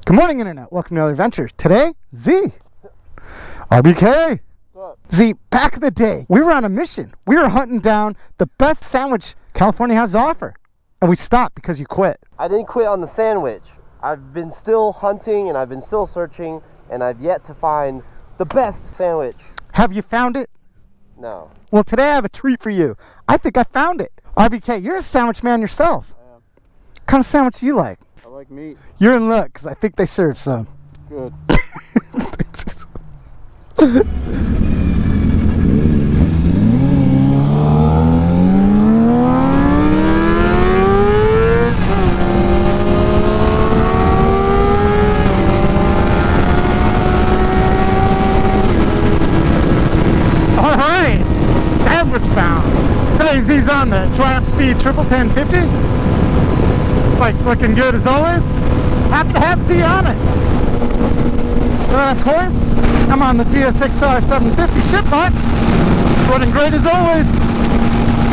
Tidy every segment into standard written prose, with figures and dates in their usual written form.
Good morning, Internet. Welcome to another adventure. Today, Z. RBK. Z, back in the day, we were on a mission. We were hunting down the best sandwich California has to offer. And we stopped because you quit. I didn't quit on the sandwich. I've been still hunting and I've been still searching and I've yet to find the best sandwich. Have you found it? No. Well, today I have a treat for you. I think I found it. RBK, you're a sandwich man yourself. I am. What kind of sandwich do you like? I like meat. You're in luck because I think they serve some. Good. Alright, sandwich bound. Today's Z's on the Triumph Speed 1050. Bike's looking good as always. Happy to have Z on it. Of course, I'm on the TSXR 750 shipbox. Running great as always.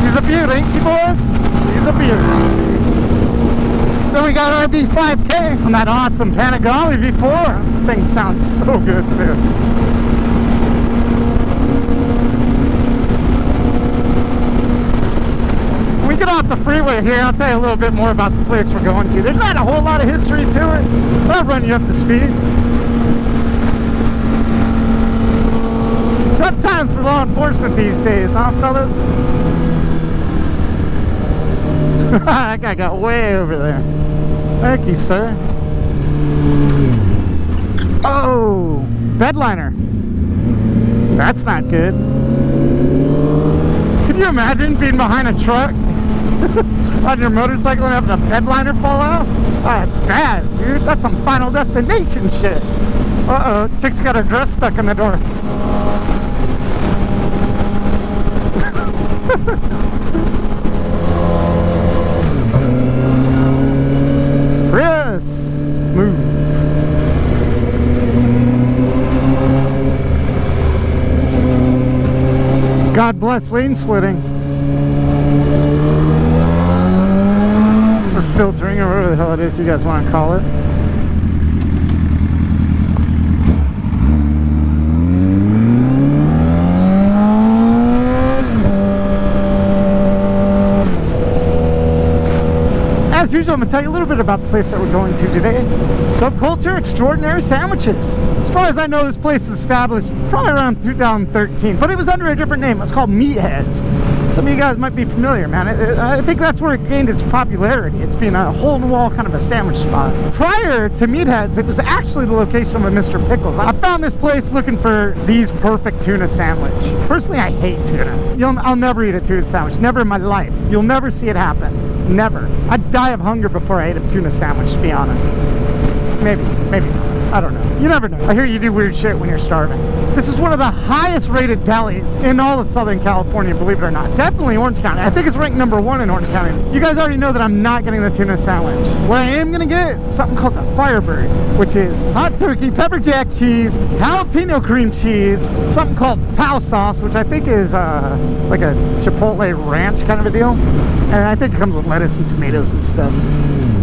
She's a beaut, ain't she, boys? She's a beaut. Then we got our V5K on that awesome Panigale V4. Thing sounds so good too. When we get off the freeway here, I'll tell you a little bit more about the place we're going to. There's not a whole lot of history to it, but I'll run you up to speed. Tough times for law enforcement these days, huh, fellas? That guy got way over there. Thank you, sir. Oh, bedliner. That's not good. Could you imagine being behind a truck on your motorcycle and having a bedliner fall out? Oh, that's bad, dude. That's some Final Destination shit. Uh-oh, chick's got her dress stuck in the door. Chris, move. God bless lane splitting. Or filtering, or whatever the hell it is you guys want to call it. As usual, I'm going to tell you a little bit about the place that we're going to today. Subculture Extraordinary Sandwiches. As far as I know, this place is established probably around 2013, but it was under a different name. It was called Meatheads. Some of you guys might be familiar, man. I think that's where it gained its popularity. It's being a hole-in-the-wall kind of a sandwich spot. Prior to Meatheads, it was actually the location of Mr. Pickles. I found this place looking for Z's perfect tuna sandwich. Personally, I hate tuna. I'll never eat a tuna sandwich. Never in my life. You'll never see it happen. Never. I'd die of hunger before I ate a tuna sandwich, to be honest. Maybe not. I don't know. You never know. I hear you do weird shit when you're starving. This is one of the highest rated delis in all of Southern California, believe it or not. Definitely Orange County. I think it's ranked #1 in Orange County. You guys already know that I'm not getting the tuna sandwich. What I am gonna get, something called the Firebird, which is hot turkey, pepper jack cheese, jalapeno cream cheese, something called pow sauce, which I think is like a Chipotle ranch kind of a deal. And I think it comes with lettuce and tomatoes and stuff.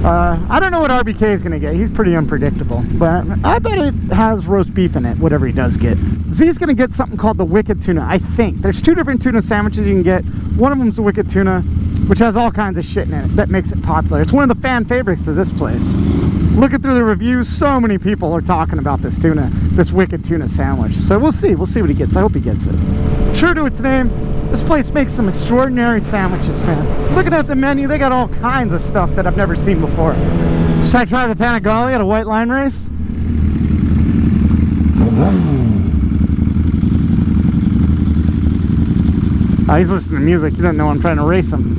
I don't know what RBK is gonna get. He's pretty unpredictable, but I bet it has roast beef in it, whatever he does get. Z's gonna get something called the Wicked Tuna, I think. There's two different tuna sandwiches you can get. One of them's the Wicked Tuna, which has all kinds of shit in it that makes it popular. It's one of the fan favorites of this place. Looking through the reviews, so many people are talking about this tuna, this Wicked Tuna sandwich. So we'll see what he gets. I hope he gets it. True to its name, this place makes some extraordinary sandwiches, man. Looking at the menu, they got all kinds of stuff that I've never seen before. Should I try the Panigale at a white line race? Oh, he's listening to music. He doesn't know I'm trying to race him.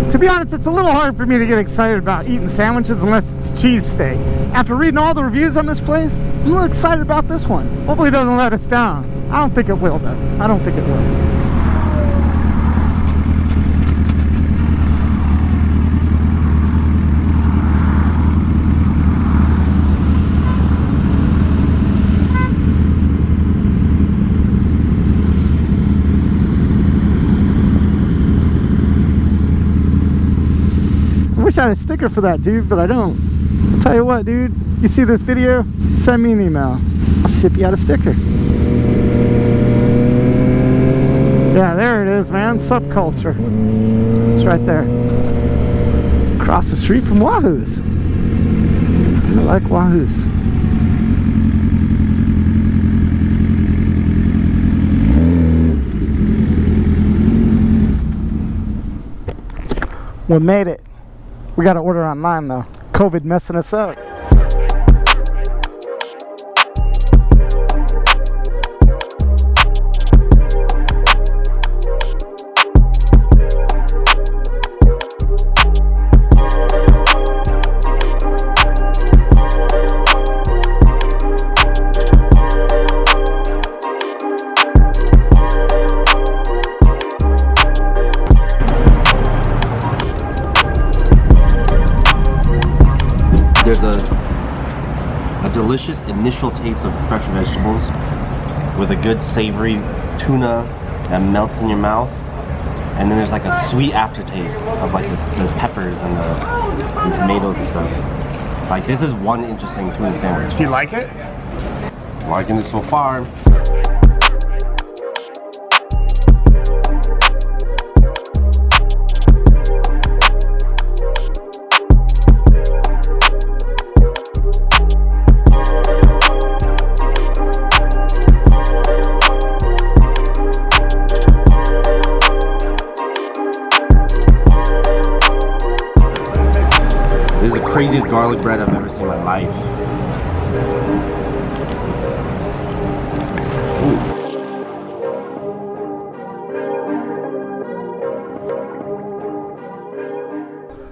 To be honest, it's a little hard for me to get excited about eating sandwiches unless it's cheesesteak. After reading all the reviews on this place, I'm a little excited about this one. Hopefully it doesn't let us down. I don't think it will, though. I don't think it will. wish I had a sticker for that, dude, but I don't. I'll tell you what, dude. You see this video? Send me an email. I'll ship you out a sticker. Yeah, there it is, man. Subculture. It's right there. Across the street from Wahoo's. I like Wahoo's. We made it. We got to order online though. COVID messing us up. There's a delicious initial taste of fresh vegetables with a good savory tuna that melts in your mouth, and then there's like a sweet aftertaste of like the peppers and tomatoes and stuff. Like, this is one interesting tuna sandwich. Do you like it? Liking it so far. This is the craziest garlic bread I've ever seen in my life. Ooh.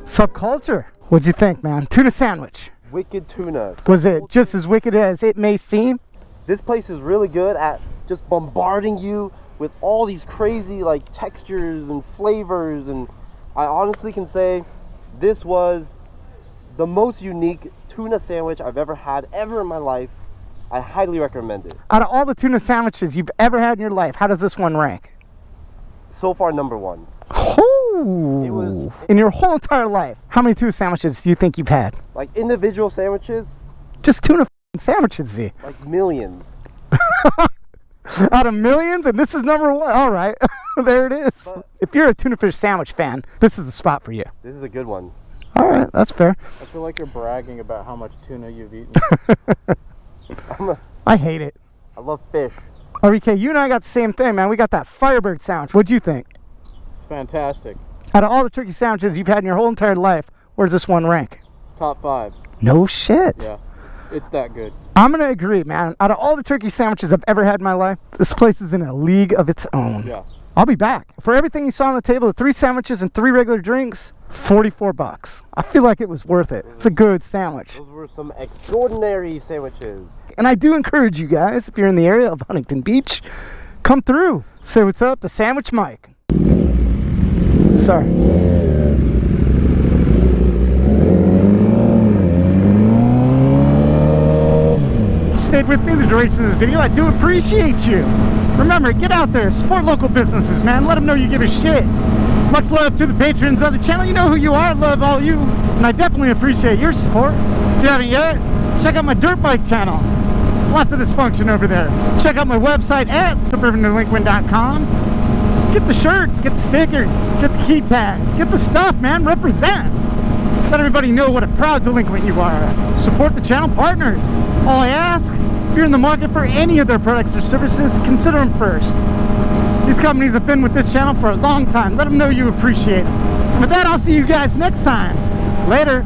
Subculture. What'd you think, man? Tuna sandwich. Wicked tuna. Was it just as wicked as it may seem? This place is really good at just bombarding you with all these crazy like textures and flavors, and I honestly can say this was the most unique tuna sandwich I've ever had in my life. I highly recommend it. Out of all the tuna sandwiches you've ever had in your life, how does this one rank? So far, #1. Oh! It was in your whole entire life. How many tuna sandwiches do you think you've had? like individual sandwiches, Just tuna sandwiches, Z. like millions. Out of millions, and this is #1. All right, there it is. But if you're a tuna fish sandwich fan, this is the spot for you. this is a good one. All right, that's fair. I feel like you're bragging about how much tuna you've eaten. I hate it. I love fish. RK, you and I got the same thing, man. We got that Firebird sandwich. What'd you think? It's fantastic. Out of all the turkey sandwiches you've had in your whole entire life, where's this one rank? Top 5. No shit. Yeah, it's that good. I'm gonna agree, man. Out of all the turkey sandwiches I've ever had in my life, this place is in a league of its own. Yeah. I'll be back. For everything you saw on the table, the 3 sandwiches and 3 regular drinks, $44. I feel like it was worth it. It's a good sandwich. Those were some extraordinary sandwiches. And I do encourage you guys, if you're in the area of Huntington Beach, come through. Say what's up to Sandwich Mike. Sorry. Stayed with me the duration of this video. I do appreciate you. Remember, get out there, support local businesses, man. Let them know you give a shit. Much love to the patrons of the channel. You know who you are. I love all you, and I definitely appreciate your support. If you haven't yet, check out my dirt bike channel. Lots of dysfunction over there. Check out my website at suburbandelinquent.com. Get the shirts, get the stickers, get the key tags, get the stuff, man. Represent. Let everybody know what a proud delinquent you are. Support the channel partners. All I ask, if you're in the market for any of their products or services, consider them first. These companies have been with this channel for a long time. Let them know you appreciate them. And with that, I'll see you guys next time. Later.